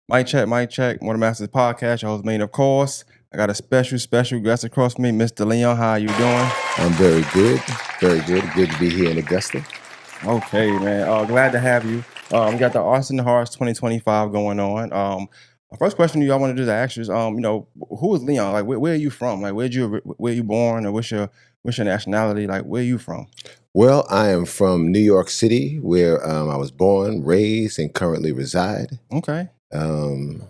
Mic check, mic check. Morning Masters Podcast. Your host, Maine, of course. I got a special guest across from me, Mr. Leon. How you doing? I'm very good. Very good. Good to be here in Augusta. Okay, man. Glad to have you. We got the Austin Hearts 2025 going on. My first question to you I wanted to ask you is, who is Leon? Like, where are you from? Like, where you born, or what's your nationality? Like, where are you from? Well, I am from New York City, where I was born, raised, and currently reside. Okay. Um,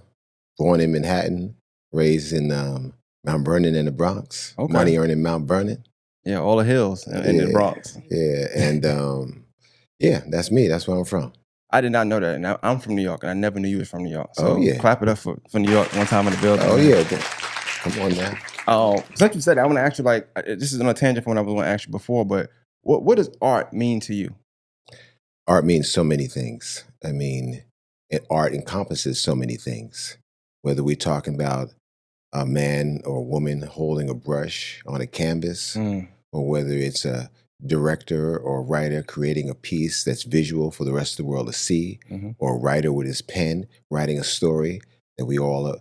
Born in Manhattan, raised in Mount Vernon in the Bronx. Okay. Money earning Mount Vernon. Yeah, all the hills in the Bronx. Yeah, and yeah, that's me. That's where I'm from. I did not know that. And I'm from New York, and I never knew you was from New York. So yeah. clap it up for New York one time in the building. Oh man. yeah, come on now. Since you said that, I want to ask you, like, this is on a tangent from what I was going to ask you before, but what does art mean to you? Art means so many things. I mean, art encompasses so many things. Whether we're talking about a man or a woman holding a brush on a canvas, or whether it's a director or a writer creating a piece that's visual for the rest of the world to see, or a writer with his pen writing a story that we all,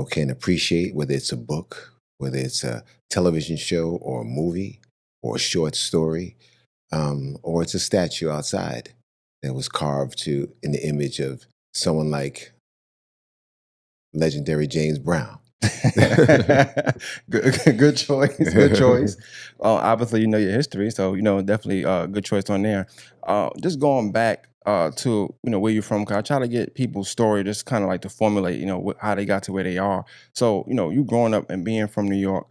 can appreciate, whether it's a book, whether it's a television show or a movie or a short story, or it's a statue outside that was carved in the image of someone like legendary James Brown. Good choice. Good choice. Obviously, you know your history, so definitely good choice on there. Just going back to where you're from, 'cause I try to get people's story, just kind of like to formulate how they got to where they are. So you growing up and being from New York,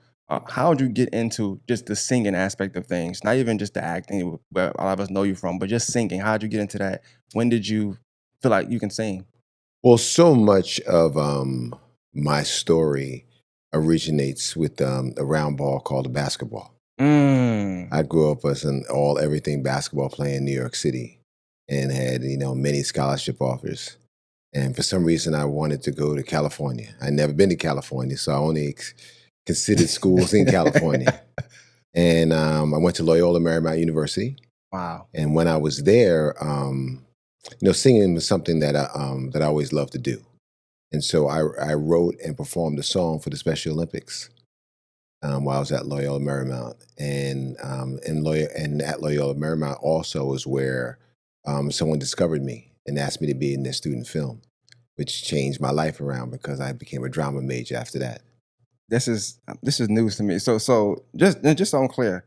how did you get into just the singing aspect of things? Not even just the acting, where a lot of us know you from, but just singing. How did you get into that? When did you feel like you can sing? Well, so much of my story originates with a round ball called a basketball. I grew up as an everything basketball player in New York City and had, many scholarship offers. And for some reason, I wanted to go to California. I'd never been to California, so I only considered schools in California. And I went to Loyola Marymount University. Wow. And when I was there, singing was something that I always loved to do. And so I wrote and performed a song for the Special Olympics while I was at Loyola Marymount. And at Loyola Marymount also is where someone discovered me and asked me to be in their student film, which changed my life around because I became a drama major after that. This is news to me. So just so I'm clear,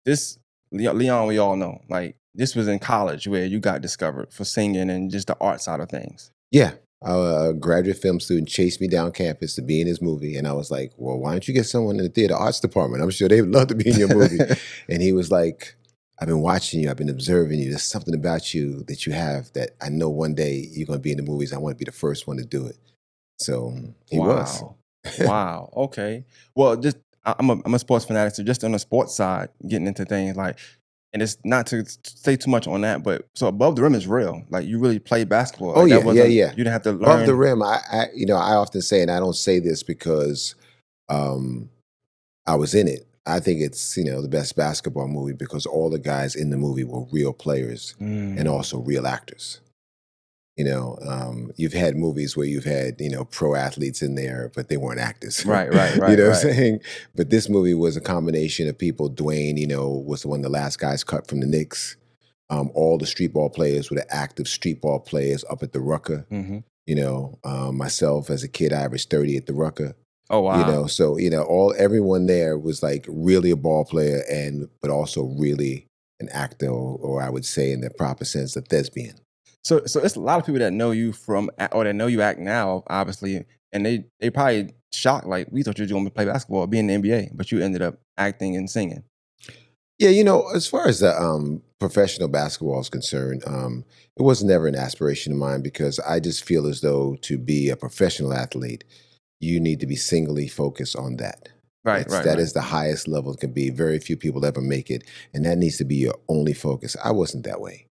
this Leon we all know, like, this was in college where you got discovered for singing and just the art side of things. Yeah. A graduate film student chased me down campus to be in his movie. And I was like, well, why don't you get someone in the theater arts department? I'm sure they would love to be in your movie. And he was like, I've been watching you. I've been observing you. There's something about you that you have that I know one day you're going to be in the movies. I want to be the first one to do it. So he was. Wow. Okay. Well, I'm a sports fanatic, so just on the sports side, getting into things like, and it's not to say too much on that, but so above the rim is real. Like, you really play basketball. Oh, Like, yeah. You didn't have to learn. Above the rim, I often say, and I don't say this because I was in it. I think it's, the best basketball movie because all the guys in the movie were real players and also real actors. You've had movies where you've had, pro athletes in there, but they weren't actors. Right. What I'm saying? But this movie was a combination of people. Dwayne, was one of the last guys cut from the Knicks. All the street ball players were the active street ball players up at the Rucker. Myself as a kid, I averaged 30 at the Rucker. Oh, wow. So everyone there was like really a ball player but also really an actor, or I would say in the proper sense, a thespian. So it's a lot of people that know you or that know you act now, obviously, and they probably shocked, like, we thought you were going to play basketball, be in the NBA, but you ended up acting and singing. Yeah, as far as the professional basketball is concerned, it was never an aspiration of mine because I just feel as though to be a professional athlete, you need to be singly focused on that. That is the highest level it can be. Very few people ever make it, and that needs to be your only focus. I wasn't that way.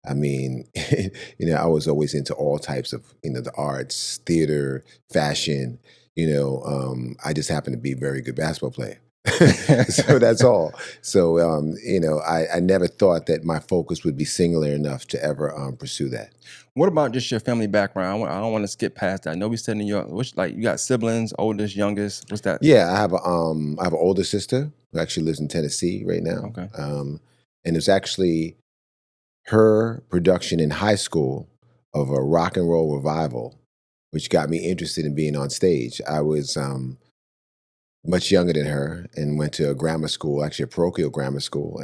I mean, I was always into all types of, the arts, theater, fashion. I just happened to be a very good basketball player. So that's all. So I never thought that my focus would be singular enough to ever pursue that. What about just your family background? I don't want to skip past that. I know we said in your which like you got siblings, oldest, youngest. What's that? Yeah, I have an older sister who actually lives in Tennessee right now, Okay. and it's actually her production in high school of a rock and roll revival, which got me interested in being on stage. I was much younger than her and went to a grammar school, actually a parochial grammar school,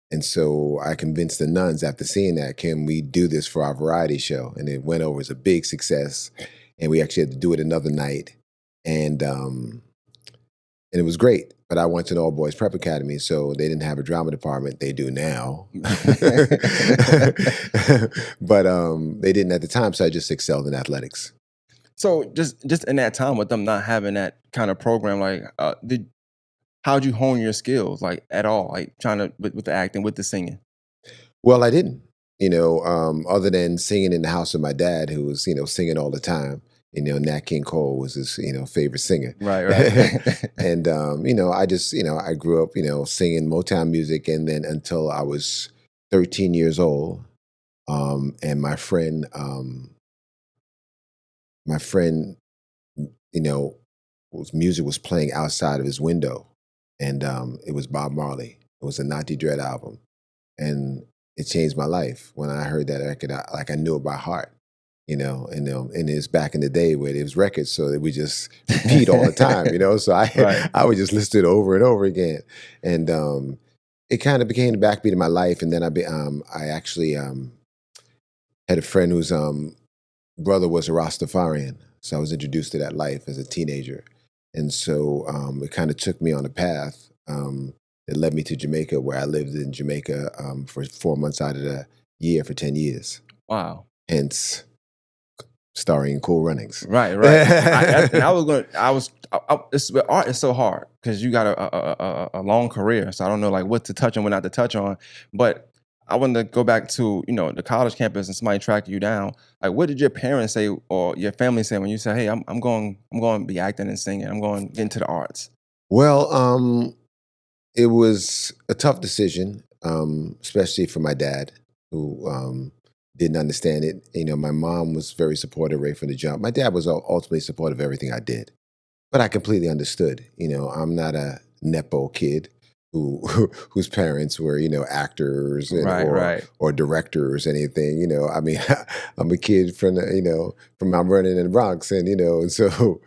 and so I convinced the nuns after seeing that, can we do this for our variety show? And it went over as a big success, and we actually had to do it another night, and um, and it was great. But I went to an all boys prep academy, so they didn't have a drama department. They do now, but they didn't at the time. So I just excelled in athletics. So just in that time with them not having that kind of program, like did how'd you hone your skills like at all? Like trying to with the acting, with the singing. Well, I didn't, other than singing in the house with my dad, who was, singing all the time. Nat King Cole was his, favorite singer. Right, right. And, I just, I grew up, singing Motown music. And then until I was 13 years old, and my friend, you know, music was playing outside of his window. And it was Bob Marley. It was a Naughty Dread album. And it changed my life when I heard that record. I knew it by heart, and it's back in the day where it was records, so that we just repeat all the time, So I Right. I would just listen to it over and over again, and it kind of became the backbeat of my life. And then I actually had a friend whose brother was a Rastafarian, so I was introduced to that life as a teenager, and so it kind of took me on a path. It led me to Jamaica, where I lived in Jamaica for 4 months out of the year for 10 years. Wow. Hence, starring in Cool Runnings. Right, right. I was going. It's but art is so hard because you got a long career. So I don't know like what to touch on, what not to touch on. But I wanted to go back to the college campus and somebody tracked you down. Like, what did your parents say or your family say when you said, "Hey, I'm going to be acting and singing. I'm going to get into the arts." Well, it was a tough decision, especially for my dad, who didn't understand it. My mom was very supportive right from the jump. My dad was ultimately supportive of everything I did. But I completely understood. I'm not a nepo kid who whose parents were, actors and Right, or right. or directors, anything. I mean, I'm a kid from from Mount Vernon in the Bronx, and so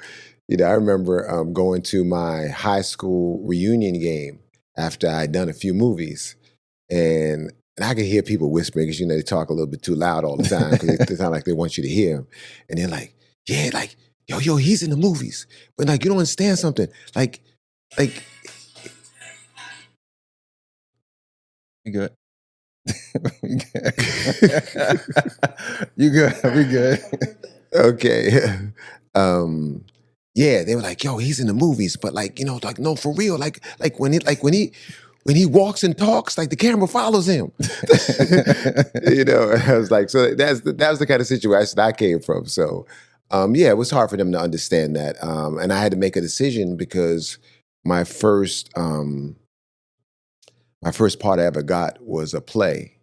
I remember going to my high school reunion game after I'd done a few movies, and I could hear people whispering because they talk a little bit too loud all the time because they sound like they want you to hear them, and they're like, "Yeah, like yo, he's in the movies, but like you don't understand something, like." You good? We good. You good? We good. Okay. um, yeah, they were like, "Yo, he's in the movies, but like like no, for real, like when he walks and talks, like the camera follows him." I was like, so that was the kind of situation I came from. So, yeah, it was hard for them to understand that, and I had to make a decision because my first um, my first part I ever got was a play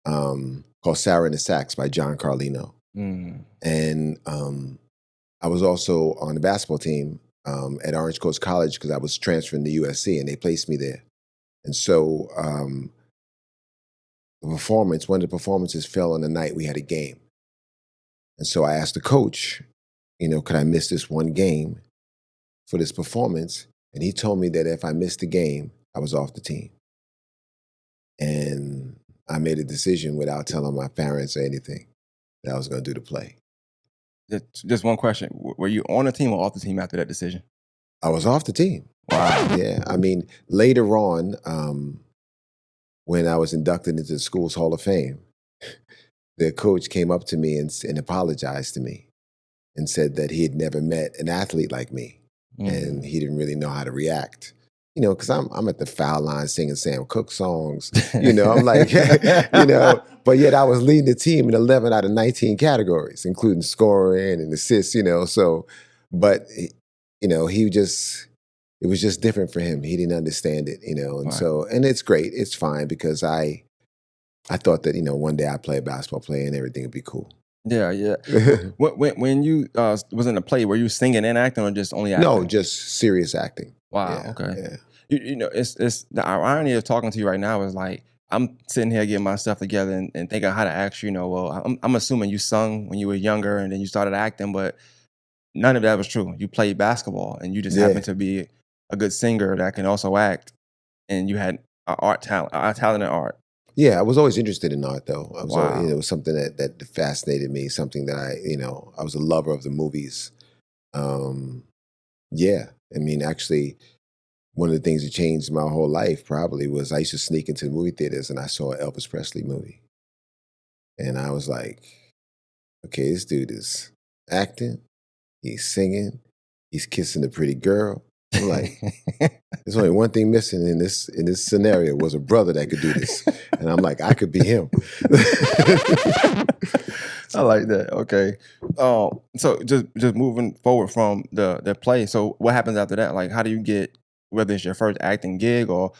called Sarah and the Sax by John Carlino, Mm. and I was also on the basketball team at Orange Coast College because I was transferring to USC, and they placed me there. And so one of the performances fell on the night we had a game. And so I asked the coach, could I miss this one game for this performance? And he told me that if I missed the game, I was off the team. And I made a decision without telling my parents or anything that I was going to do the play. Just one question: were you on the team or off the team after that decision? I was off the team. Wow. Yeah. I mean, later on, when I was inducted into the school's Hall of Fame, the coach came up to me and apologized to me and said that he had never met an athlete like me, and Mm. he didn't really know how to react. Because I'm at the foul line singing Sam Cooke songs. I'm like, but yet I was leading the team in 11 out of 19 categories, including scoring and assists. So, but he just it was just different for him. He didn't understand it, and Right. so and it's great. It's fine because I thought that one day I'd play a basketball player and everything would be cool. Yeah, yeah. When you was in a play, were you singing and acting or just only No, acting? just serious acting. Wow. Yeah, Okay. yeah. You know, it's the irony of talking to you right now is like I'm sitting here getting myself together and thinking how to ask you. You know, well, I'm assuming you sung when you were younger and then you started acting, but none of that was true. You played basketball and you just Yeah. happened to be a good singer that can also act, and you had a talent in art. Yeah, I was always interested in art, though. I was always, Wow. it was something that fascinated me. Something that I was a lover of the movies. Um, yeah, I mean, actually, one of the things that changed my whole life probably was I used to sneak into the movie theaters and I saw an Elvis Presley movie, and I was like, okay, this dude is acting, he's singing, he's kissing a pretty girl. I'm like, there's only one thing missing in this scenario was a brother that could do this, and I'm like, I could be him. I like that. Okay. So just moving forward from the play. So what happens after that? Like, how do you get whether it's your first acting gig or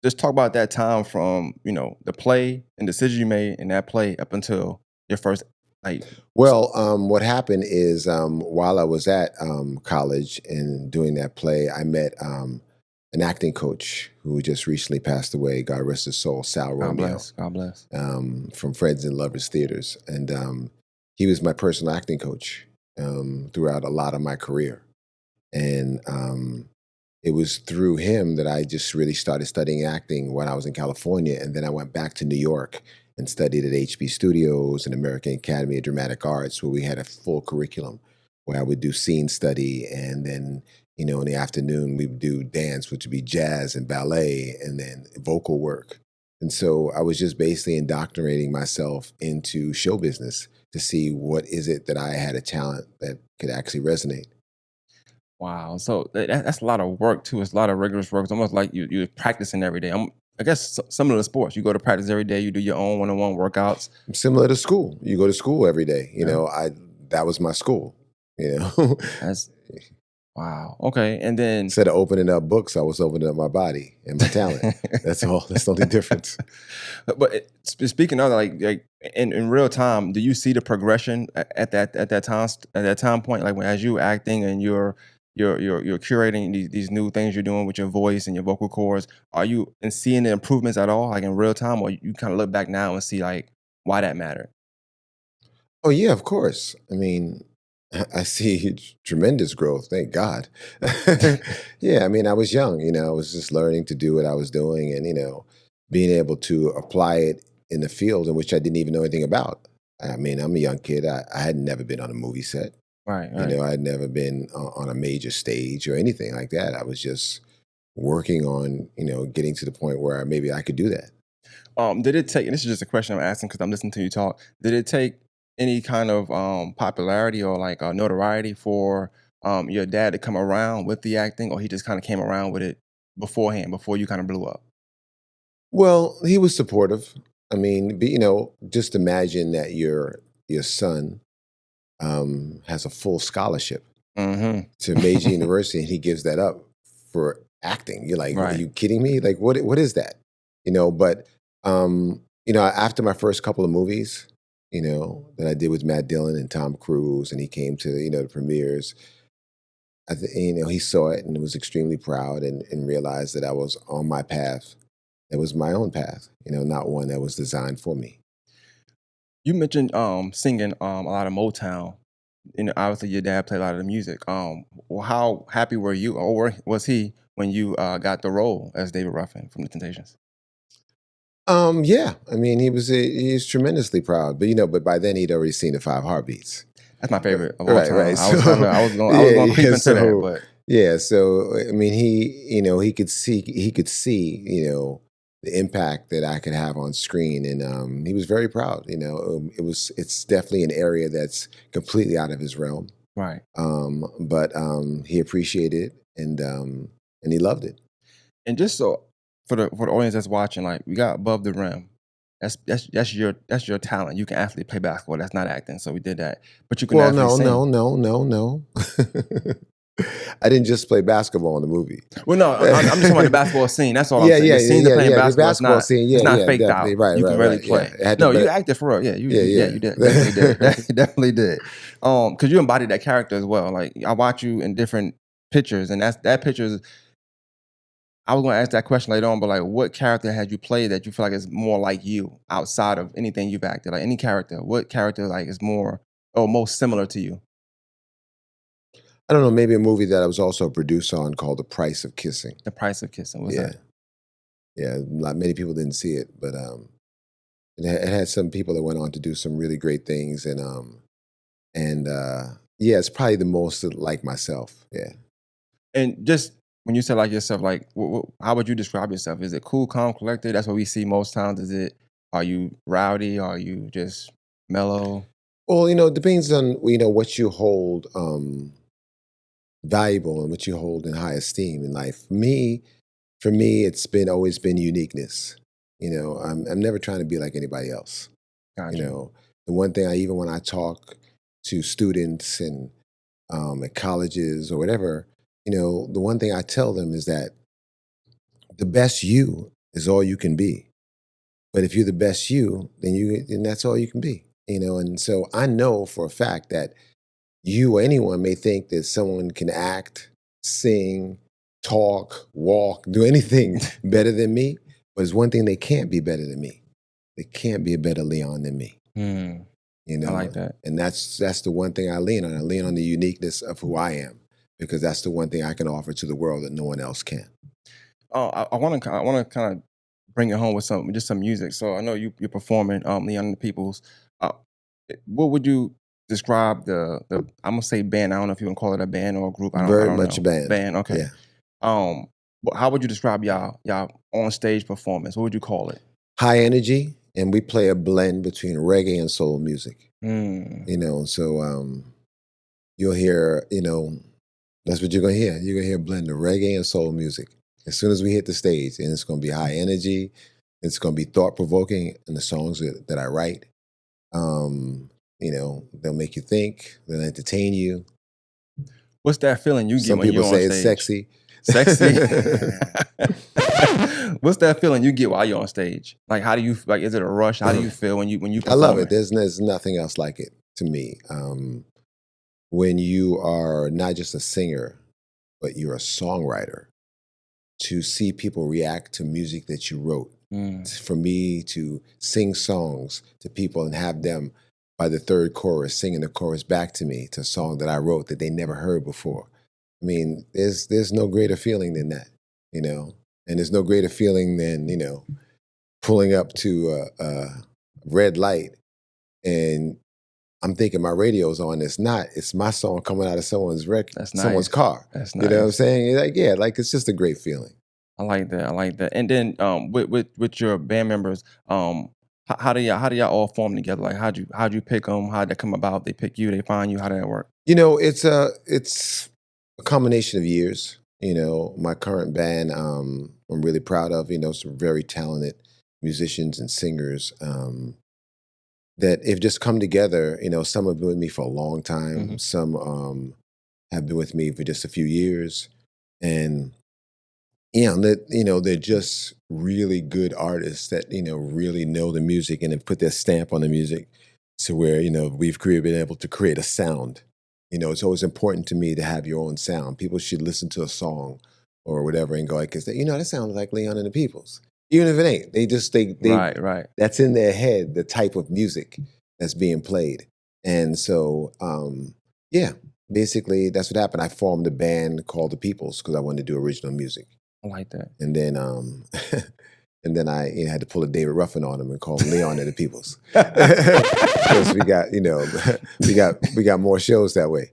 just talk about that time from the play and decision you made in that play up until your first like. Well, what happened is while I was at college and doing that play, I met an acting coach who just recently passed away. God rest his soul, Sal God Romeo, bless. God bless. from Friends and Lovers Theaters, and he was my personal acting coach throughout a lot of my career. And it was through him that I just really started studying acting when I was in California. And then I went back to New York and studied at HB Studios and American Academy of Dramatic Arts, where we had a full curriculum where I would do scene study. And then, in the afternoon, we would do dance, which would be jazz and ballet, and then vocal work. And so I was just basically indoctrinating myself into show business to see what is it that I had a talent that could actually resonate. Wow. So that's a lot of work too. It's a lot of rigorous work. It's almost like you're practicing every day. I guess similar to sports. You go to practice every day. You do your own one-on-one workouts. Similar to school. You go to school every day. Yeah. I that was my school. You know, That's wow. Okay. And then Instead of opening up books, I was opening up my body and my talent. That's all. That's the only difference. But speaking of like in real time, do you see the progression at that time point, like when as you acting and you're curating these new things you're doing with your voice and your vocal cords? Are you and seeing the improvements at all, like in real time, or you kind of look back now and see like why that mattered? Oh yeah, of course. I mean, I see tremendous growth. Thank God. Yeah, I mean, I was young. I was just learning to do what I was doing, and being able to apply it in the field in which I didn't even know anything about. I mean, I'm a young kid. I had never been on a movie set. Right, right. I'd never been on a major stage or anything like that. I was just working on, getting to the point where maybe I could do that. Did it take? And this is just a question I'm asking because I'm listening to you talk. Did it take any kind of popularity or like notoriety for your dad to come around with the acting, or he just kind of came around with it beforehand, before you kind of blew up? Well, he was supportive. I mean, just imagine that your son has a full scholarship Hmm. to a major university, and he gives that up for acting. You're like, are Right. you kidding me? Like, what is that? But after my first couple of movies, that I did with Matt Dillon and Tom Cruise, and he came to the premieres. He saw it and was extremely proud and realized that I was on my path. It was my own path, not one that was designed for me. You mentioned singing a lot of Motown. Obviously your dad played a lot of the music. How happy were you, or was he when you got the role as David Ruffin from the Temptations? Yeah, I mean, he's tremendously proud, but by then he'd already seen the Five Heartbeats. That's my Right, favorite of all right, time. right. I was trying to. So I was yeah, going to creep yeah. into that, So but yeah, so I mean, he could see the impact that I could have on screen, and he was very proud. It's definitely an area that's completely out of his realm, right. but he appreciated it, and he loved it. And just so for the audience that's watching, like we got above the rim. That's your talent. You can actually play basketball. That's not acting. So we did that. But you can Well, actually no, no, sing. no, no, no. I didn't just play basketball in the movie. Well, no, I'm just talking about the basketball scene. That's all I'm Yeah, saying. yeah, The yeah, scene of yeah, playing yeah. The basketball is basketball not scene, it's yeah, not yeah, faked definitely. out. Right, You can right, really right. Yeah, play. it had to, No, you but acted for real. Yeah, yeah, you definitely did. yeah. Definitely did. Because you embodied that character as well. Like I watch you in different pictures, and that picture is. I was going to ask that question later on, but like, what character had you played that you feel like is more like you outside of anything you've acted? Like any character, what character like is more or most similar to you? I don't know, maybe a movie that I was also a producer on called The Price of Kissing. The Price of Kissing. What's Yeah, that? yeah. Not many people didn't see it, but it had some people that went on to do some really great things, and yeah, it's probably the most like myself. Yeah. And just when you say like yourself, like how would you describe yourself? Is it cool, calm, collected? That's what we see most times. Is it? Are you rowdy? Are you just mellow? Well, it depends on what you hold valuable and what you hold in high esteem in life. For me, it's been always been uniqueness. I'm never trying to be like anybody else. You Gotcha. know, the one thing even when I talk to students and at colleges or whatever, the one thing I tell them is that the best you is all you can be. But if you're the best you, then that's all you can be. And so I know for a fact that you or anyone may think that someone can act, sing, talk, walk, do anything better than me. But there's one thing they can't be better than me. They can't be a better Leon than me. Hmm. You I know, like that. and that's the one thing I lean on. I lean on the uniqueness of who I am because that's the one thing I can offer to the world that no one else can. Oh, I want to kind of bring it home with some music. So I know you're performing Leon and the Peoples. Uh, what would you describe the I'm gonna say band? I don't know if you can call it a band or a group. I Very don't much a know. band. Band. Okay. Yeah. Um, how would you describe y'all on stage performance? What would you call it? High energy, and we play a blend between reggae and soul music. Mm, So you'll hear, that's what you're gonna hear. You're gonna hear a blend of reggae and soul music as soon as we hit the stage, and it's gonna be high energy. It's gonna be thought provoking in the songs that I write. They'll make you think. They'll entertain you. what's that feeling you get Some when people you're on say it's stage? sexy. Sexy. What's that feeling you get while you're on stage? Like, how do you like? Is it a rush? How do you feel when you I love it. performing? There's nothing else like it to me. When you are not just a singer, but you're a songwriter, to see people react to music that you wrote, Mm, for me to sing songs to people and have them by the third chorus singing the chorus back to me to a song that I wrote that they never heard before. I mean, there's no greater feeling than that, you know. And there's no greater feeling than pulling up to a red light and I'm thinking my radio's on. It's not. It's my song coming out of that's someone's nice. car. That's You know what I'm nice. saying? Like, yeah, like it's just a great feeling. I like that. I like that. And then with your band members, how do y'all all form together? Like how'd you pick them? How'd that come about? They pick you. They find you. How did that work? It's a combination of years. My current band, I'm really proud of. Some very talented musicians and singers that have just come together. Some have been with me for a long time. Hmm. Some have been with me for just a few years, and they're just really good artists that really know the music and have put their stamp on the music, to where been able to create a sound. It's always important to me to have your own sound. People should listen to a song or whatever and go like, that sounds like Leon and the Peoples," even if it ain't. They Right, right. that's in their head, the type of music that's being played, and so yeah, basically that's what happened. I formed a band called the Peoples because I wanted to do original music. I like that. And then and then I had to pull a David Ruffin on him and call him Leon and the Peoples. Because we got, we got more shows that way.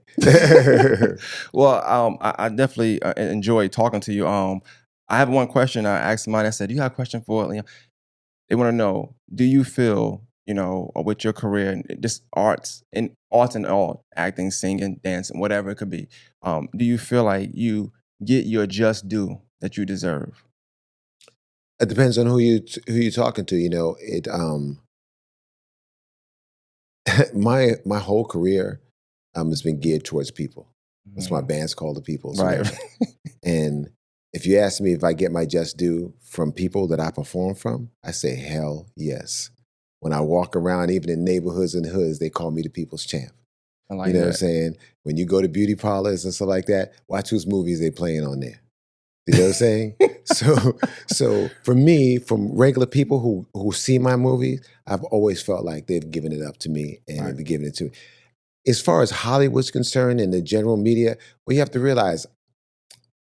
Well, I definitely enjoy talking to you. I have one question. I asked somebody. I said, "Do you have a question for Leon?" They want to know: do you feel, with your career and just arts and all, acting, singing, dancing, whatever it could be, do you feel like you get your just due that you deserve? It depends on who you're talking to. My whole career has been geared towards people. That's my Mhm. band's called the Peoples, you Right. know. And if you ask me if I get my just due from people that I perform from, I say hell yes. When I walk around, even in neighborhoods and hoods, they call me the People's Champ. I You like know what I'm that. saying? When you go to beauty parlors and stuff like that, watch whose movies they playing on there. You know what I'm saying? So, so for me, from regular people who see my movies, I've always felt like they've given it up to me and Right. they've given it to me. As far as Hollywood's concerned and the general media, well, you have to realize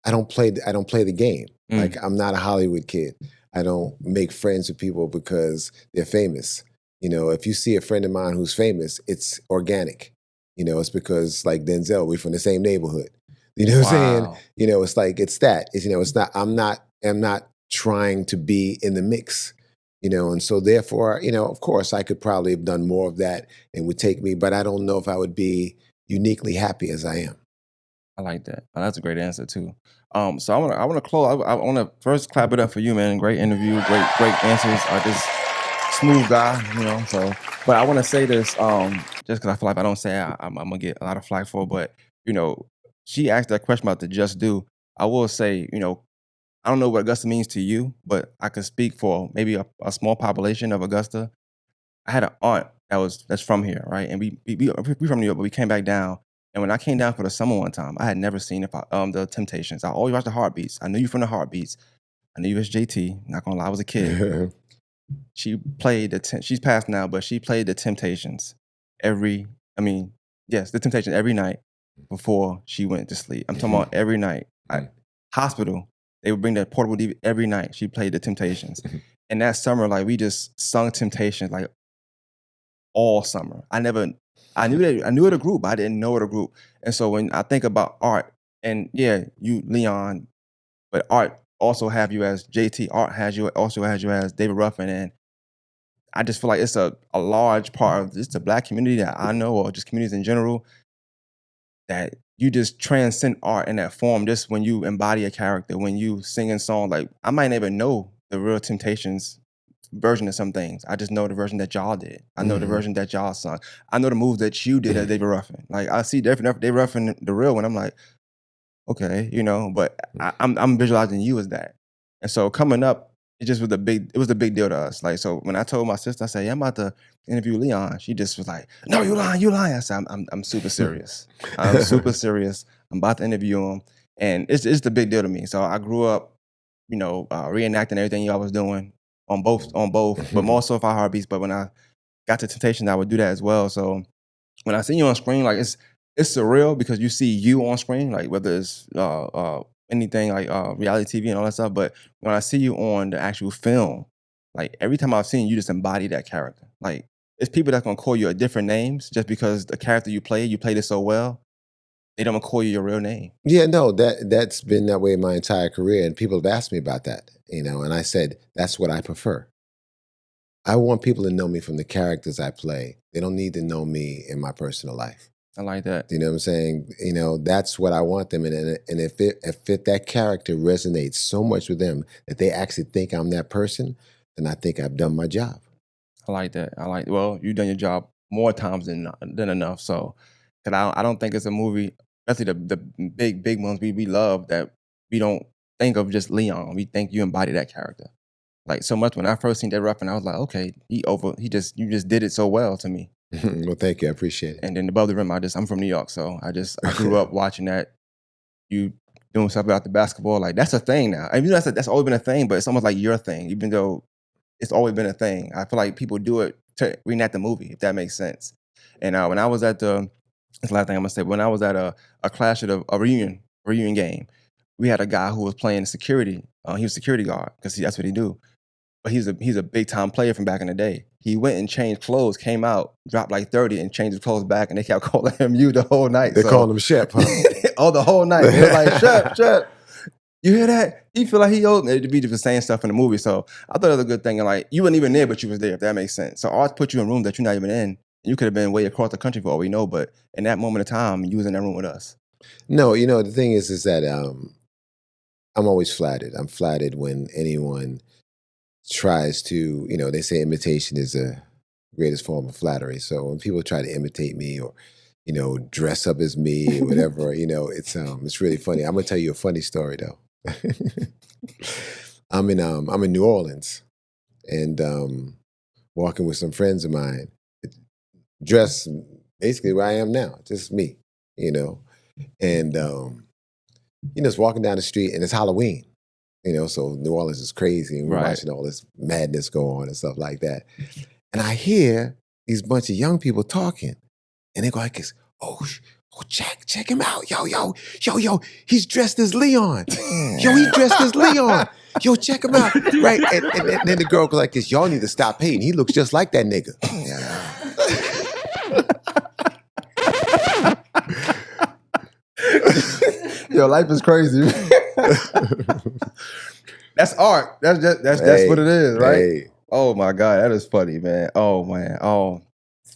I don't play the game. Like Mm. I'm not a Hollywood kid. I don't make friends with people because they're famous. You know, if you see a friend of mine who's famous, it's organic. You know, it's because like Denzel, we're from the same neighborhood. You know what I'm saying? Wow. You know, it's like it's that. It's, you know, it's not. I'm not trying to be in the mix. You know, and so therefore, you know, of course, I could probably have done more of that and would take me, but I don't know if I would be uniquely happy as I am. I like that. That's a great answer too. So I wanna close. I wanna first clap it up for you, man. Great interview, great answers. Just smooth guy, you know. So, but I want to say this, just because I feel like if I don't say it, I'm gonna get a lot of flack for. But you know, she asked that question about the just do. I will say, you know, I don't know what Augusta means to you, but I can speak for maybe a small population of Augusta. I had an aunt that's from here, right? And we from New York, but we came back down. And when I came down for the summer one time, I had never seen the Temptations. I always watched the Heartbeats. I knew you from the Heartbeats. I knew you was JT. Not gonna lie, I was a kid. She's passed now, but she played the Temptations every I mean, yes, the Temptations every night before she went to sleep. I'm talking about every night. Hospital, they would bring that portable DV every night. She played the Temptations. And that summer, like we just sung Temptations like all summer. I knew the group, but I didn't know the group. And so when I think about Art, and yeah, you Leon, but Art also have you as JT. Art has you as David Ruffin, and I just feel like it's a large part of just the black community that I know, or just communities in general, that you just transcend art in that form just when you embody a character, when you sing a song. Like I might never know the real Temptations version of some things. I just know the version that y'all did. I know the Mhm. version that y'all sung. I know the moves that you did as David Ruffin. Like I see David Ruffin the real one. I'm like, okay, you know, but I'm visualizing you as that. And so coming up, it was a big deal to us. Like so when I told my sister, I said, yeah, I'm about to interview Leon, she just was like, no, you lying. I said, I'm super serious. I'm super serious. I'm about to interview him. And it's the big deal to me. So I grew up, you know, reenacting everything y'all was doing on both, but more so for Heartbeats. But when I got to Temptation, I would do that as well. So when I see you on screen, like it's surreal because you see you on screen, like whether it's anything like reality TV and all that stuff. But when I see you on the actual film, like every time I've seen you, just embody that character. Like it's people that's gonna call you a different names just because the character you played it so well. They don't call you your real name. Yeah, no, that's been that way my entire career, and people have asked me about that, you know, and I said that's what I prefer. I want people to know me from the characters I play. They don't need to know me in my personal life. I like that. You know what I'm saying? You know, that's what I want them, and if that character resonates so much with them that they actually think I'm that person, then I think I've done my job. I like that. Well, you've done your job more times than enough. So, cause I don't think it's a movie, especially the big ones we love that we don't think of just Leon. We think you embody that character like so much. When I first seen that Ruffin, I was like, okay, you just did it so well to me. Well, thank you. I appreciate And then above the rim, I'm from New York, so I grew up watching that. You doing stuff about the basketball, like that's a thing now. I mean, that's always been a thing, but it's almost like your thing, even though it's always been a thing. I feel like people do it to reenact the movie, if that makes sense. And when I was at that's the last thing I'm gonna say. When I was at a clash at a reunion game, we had a guy who was playing security. He was security guard because that's what he do. But he's a big time player from back in the day. He went and changed clothes, came out, dropped like 30 and changed his clothes back, and they kept calling him you the whole night. They're calling So him Shep, huh? oh, the whole night. They was like, Shep, you hear that? He feel like he owed me to be just saying stuff in the movie. So I thought it was a good thing. And like you weren't even there, but you was there, if that makes sense. So art put you in rooms that you're not even in. You could have been way across the country for all we know, but in that moment of time, you was in that room with us. No, you know the thing is that I'm always flattered. I'm flattered when anyone tries to, you know, they say imitation is the greatest form of flattery. So when people try to imitate me or, dress up as me or whatever. It's really funny. I'm gonna tell you a funny story though. I'm in New Orleans and walking with some friends of mine, dressed basically where I am now, just me, and just walking down the street and it's Halloween. So New Orleans is crazy and we're Right. watching all this madness go on and stuff like that. And I hear these bunch of young people talking and they go like this, oh, check him out. Yo, he's dressed as Leon. Yo, he dressed as Leon. Yo, check him out. Right. And then the girl goes like this, y'all need to stop hating. He looks just like that nigga. Yo, life is crazy. That's art. That's what it is, right? Hey. Oh my God, that is funny, man. Oh man. Oh,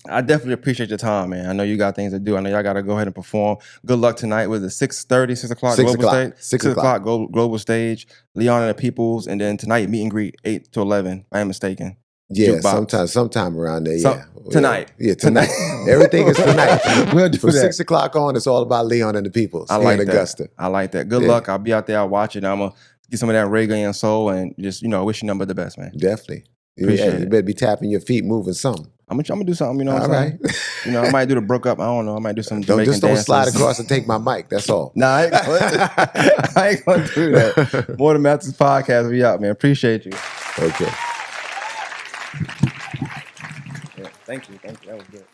I definitely appreciate your time, man. I know you got things to do. I know y'all got to go ahead and perform. Good luck tonight with the 6:30, 6 o'clock 6 global o'clock. stage. 6 o'clock. Global stage. Leon and the Peoples, and then tonight meet and greet 8 to 11. I am mistaken. Yeah, Jukebox. sometime around there. Yeah, Tonight. Yeah, tonight. Everything is tonight. We'll do From that. 6 o'clock on, it's all about Leon and the Peoples. I like in that. Augusta. I like that. Good Yeah. luck. I'll be out there. I'll watch it. I'm gonna get some of that reggae and soul, and just wish you nothing but the best, man. Definitely. Appreciate You it. better be tapping your feet, moving something. I'm gonna do something. You know what All I'm saying? I might do the broke up. I don't know. I might do some Jamaican Don't slide dances. across and take my mic. That's all. Nah, I ain't gonna do that. More Than Masters podcast. We out, man. Appreciate you. Okay. Yeah, thank you. That was good.